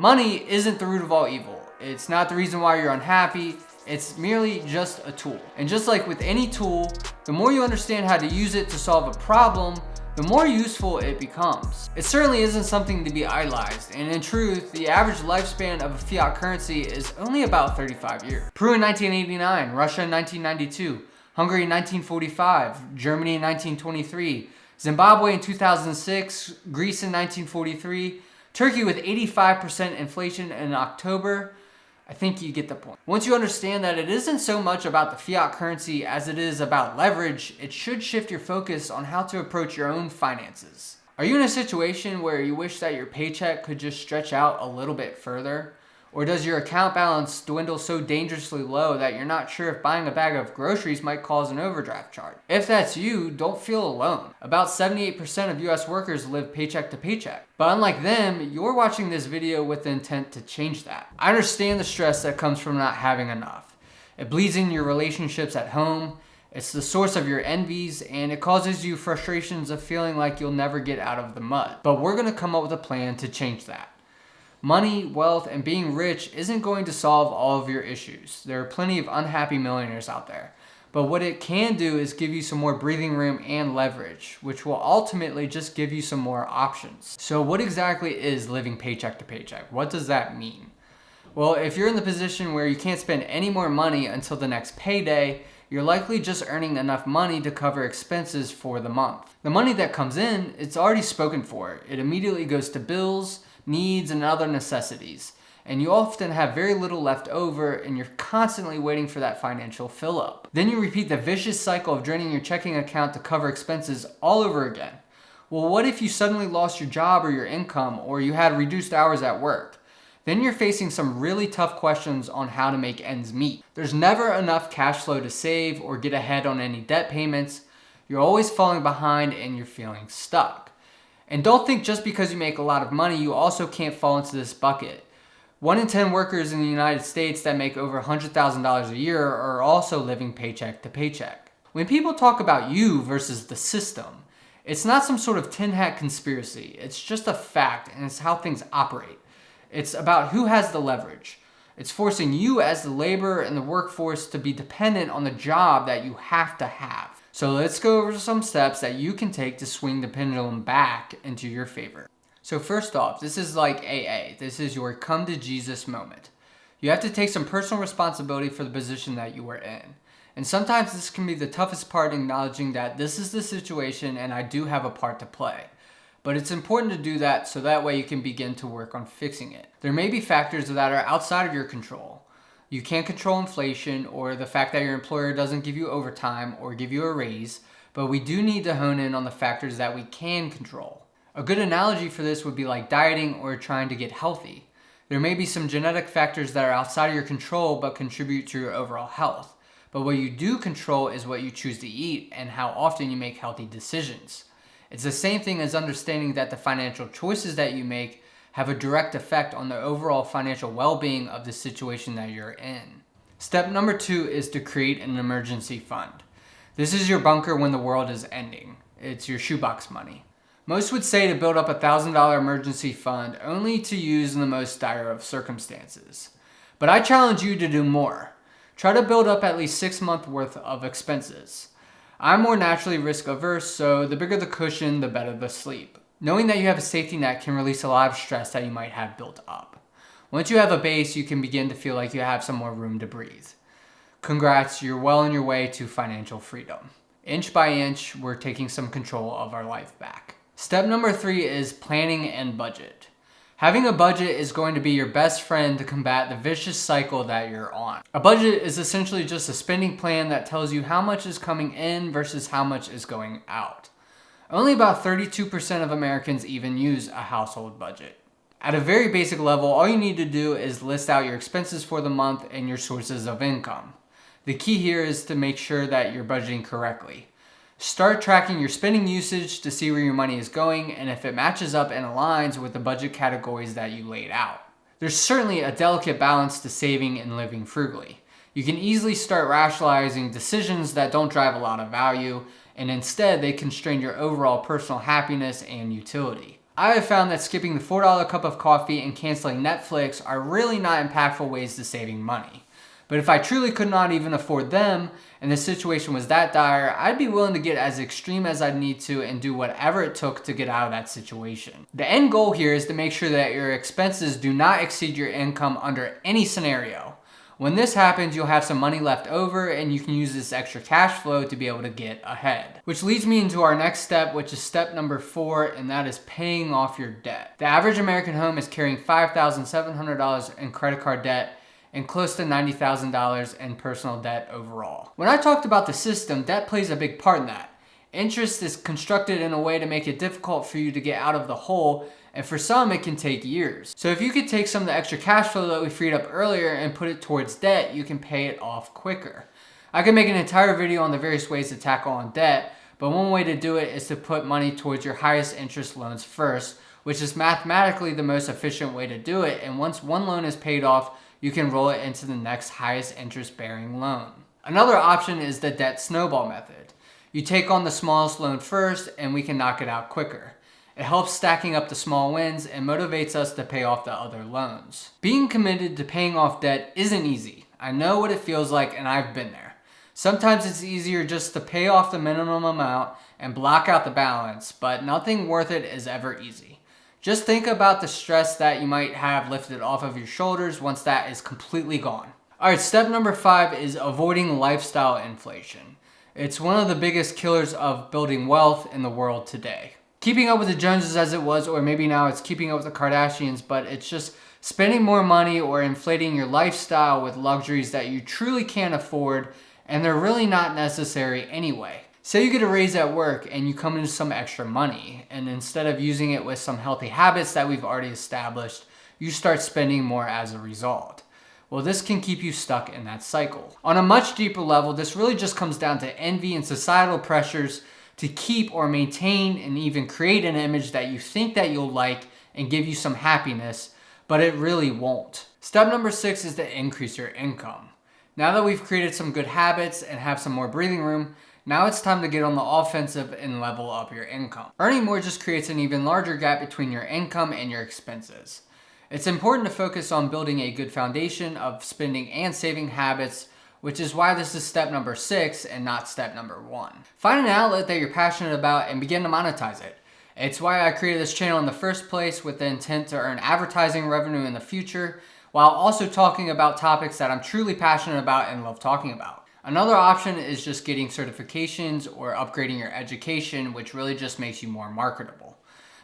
Money isn't the root of all evil. It's not the reason why you're unhappy. It's merely just a tool. And just like with any tool, the more you understand how to use it to solve a problem, the more useful it becomes. It certainly isn't something to be idolized, and in truth, the average lifespan of a fiat currency is only about 35 years. Peru in 1989, Russia in 1992, Hungary in 1945, Germany in 1923, Zimbabwe in 2006, Greece in 1943, Turkey with 85% inflation in October. I think you get the point. Once you understand that it isn't so much about the fiat currency as it is about leverage, it should shift your focus on how to approach your own finances. Are you in a situation where you wish that your paycheck could just stretch out a little bit further? Or does your account balance dwindle so dangerously low that you're not sure if buying a bag of groceries might cause an overdraft charge? If that's you, don't feel alone. About 78% of US workers live paycheck to paycheck. But unlike them, you're watching this video with the intent to change that. I understand the stress that comes from not having enough. It bleeds in your relationships at home, it's the source of your envies, and it causes you frustrations of feeling like you'll never get out of the mud. But we're gonna come up with a plan to change that. Money, wealth, and being rich isn't going to solve all of your issues. There are plenty of unhappy millionaires out there. But what it can do is give you some more breathing room and leverage, which will ultimately just give you some more options. So what exactly is living paycheck to paycheck? What does that mean? Well, if you're in the position where you can't spend any more money until the next payday, you're likely just earning enough money to cover expenses for the month. The money that comes in, it's already spoken for. It immediately goes to bills, needs, and other necessities. And you often have very little left over, and you're constantly waiting for that financial fill up. Then you repeat the vicious cycle of draining your checking account to cover expenses all over again. Well, what if you suddenly lost your job or your income, or you had reduced hours at work? Then you're facing some really tough questions on how to make ends meet. There's never enough cash flow to save or get ahead on any debt payments. You're always falling behind and you're feeling stuck. And don't think just because you make a lot of money, you also can't fall into this bucket. 1 in 10 workers in the United States that make over $100,000 a year are also living paycheck to paycheck. When people talk about you versus the system, it's not some sort of tin hat conspiracy. It's just a fact, and it's how things operate. It's about who has the leverage. It's forcing you as the laborer in the workforce to be dependent on the job that you have to have. So let's go over some steps that you can take to swing the pendulum back into your favor. So first off, this is like AA. This is your come to Jesus moment. You have to take some personal responsibility for the position that you are in. And sometimes this can be the toughest part, acknowledging that this is the situation and I do have a part to play. But it's important to do that so that way you can begin to work on fixing it. There may be factors that are outside of your control. You can't control inflation or the fact that your employer doesn't give you overtime or give you a raise, but we do need to hone in on the factors that we can control. A good analogy for this would be like dieting or trying to get healthy. There may be some genetic factors that are outside of your control but contribute to your overall health. But what you do control is what you choose to eat and how often you make healthy decisions. It's the same thing as understanding that the financial choices that you make have a direct effect on the overall financial well-being of the situation that you're in. Step number 2 is to create an emergency fund. This is your bunker when the world is ending. It's your shoebox money. Most would say to build up a $1,000 emergency fund only to use in the most dire of circumstances. But I challenge you to do more. Try to build up at least 6 months worth of expenses. I'm more naturally risk averse, so the bigger the cushion, the better the sleep. Knowing that you have a safety net can release a lot of stress that you might have built up. Once you have a base, you can begin to feel like you have some more room to breathe. Congrats, you're well on your way to financial freedom. Inch by inch, we're taking some control of our life back. Step number 3 is planning and budget. Having a budget is going to be your best friend to combat the vicious cycle that you're on. A budget is essentially just a spending plan that tells you how much is coming in versus how much is going out. Only about 32% of Americans even use a household budget. At a very basic level, all you need to do is list out your expenses for the month and your sources of income. The key here is to make sure that you're budgeting correctly. Start tracking your spending usage to see where your money is going and if it matches up and aligns with the budget categories that you laid out. There's certainly a delicate balance to saving and living frugally. You can easily start rationalizing decisions that don't drive a lot of value, and instead they constrain your overall personal happiness and utility. I have found that skipping the $4 cup of coffee and canceling Netflix are really not impactful ways to saving money. But if I truly could not even afford them and the situation was that dire, I'd be willing to get as extreme as I'd need to and do whatever it took to get out of that situation. The end goal here is to make sure that your expenses do not exceed your income under any scenario. When this happens, you'll have some money left over and you can use this extra cash flow to be able to get ahead. Which leads me into our next step, which is step number 4, and that is paying off your debt. The average American home is carrying $5,700 in credit card debt and close to $90,000 in personal debt overall. When I talked about the system, debt plays a big part in that. Interest is constructed in a way to make it difficult for you to get out of the hole, and for some it can take years. So if you could take some of the extra cash flow that we freed up earlier and put it towards debt, you can pay it off quicker. I could make an entire video on the various ways to tackle on debt, but one way to do it is to put money towards your highest interest loans first, which is mathematically the most efficient way to do it, and once one loan is paid off, you can roll it into the next highest interest bearing loan. Another option is the debt snowball method. You take on the smallest loan first and we can knock it out quicker. It helps stacking up the small wins and motivates us to pay off the other loans. Being committed to paying off debt isn't easy. I know what it feels like and I've been there. Sometimes it's easier just to pay off the minimum amount and block out the balance, but nothing worth it is ever easy. Just think about the stress that you might have lifted off of your shoulders once that is completely gone. Alright, step number 5 is avoiding lifestyle inflation. It's one of the biggest killers of building wealth in the world today. Keeping up with the Joneses as it was, or maybe now it's keeping up with the Kardashians, but it's just spending more money or inflating your lifestyle with luxuries that you truly can't afford and they're really not necessary anyway. Say you get a raise at work and you come into some extra money, and instead of using it with some healthy habits that we've already established, you start spending more as a result. Well, this can keep you stuck in that cycle. On a much deeper level, this really just comes down to envy and societal pressures to keep or maintain and even create an image that you think that you'll like and give you some happiness, but it really won't. Step number 6 is to increase your income. Now that we've created some good habits and have some more breathing room, now it's time to get on the offensive and level up your income. Earning more just creates an even larger gap between your income and your expenses. It's important to focus on building a good foundation of spending and saving habits, which is why this is step number 6 and not step number 1. Find an outlet that you're passionate about and begin to monetize it. It's why I created this channel in the first place, with the intent to earn advertising revenue in the future, while also talking about topics that I'm truly passionate about and love talking about. Another option is just getting certifications or upgrading your education, which really just makes you more marketable.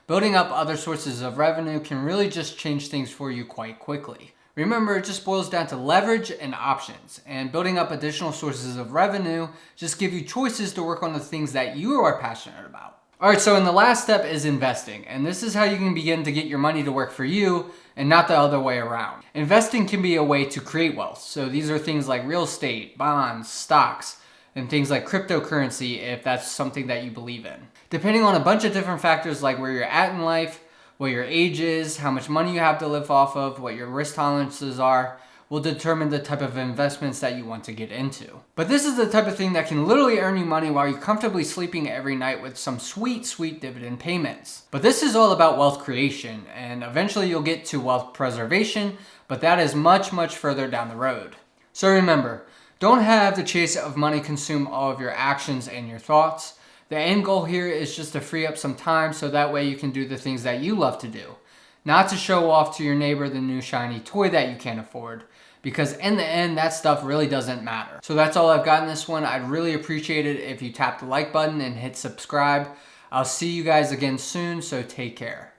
Building up other sources of revenue can really just change things for you quite quickly. Remember, it just boils down to leverage and options, and building up additional sources of revenue just give you choices to work on the things that you are passionate about. Alright, so in the last step is investing, and this is how you can begin to get your money to work for you and not the other way around. Investing can be a way to create wealth, so these are things like real estate, bonds, stocks, and things like cryptocurrency if that's something that you believe in. Depending on a bunch of different factors like where you're at in life, what your age is, how much money you have to live off of, what your risk tolerances are, will determine the type of investments that you want to get into. But this is the type of thing that can literally earn you money while you're comfortably sleeping every night with some sweet, sweet dividend payments. But this is all about wealth creation, and eventually you'll get to wealth preservation, but that is much, much further down the road. So remember, don't have the chase of money consume all of your actions and your thoughts. The end goal here is just to free up some time so that way you can do the things that you love to do. Not to show off to your neighbor the new shiny toy that you can't afford, because in the end, that stuff really doesn't matter. So that's all I've got in this one. I'd really appreciate it if you tap the like button and hit subscribe. I'll see you guys again soon, so take care.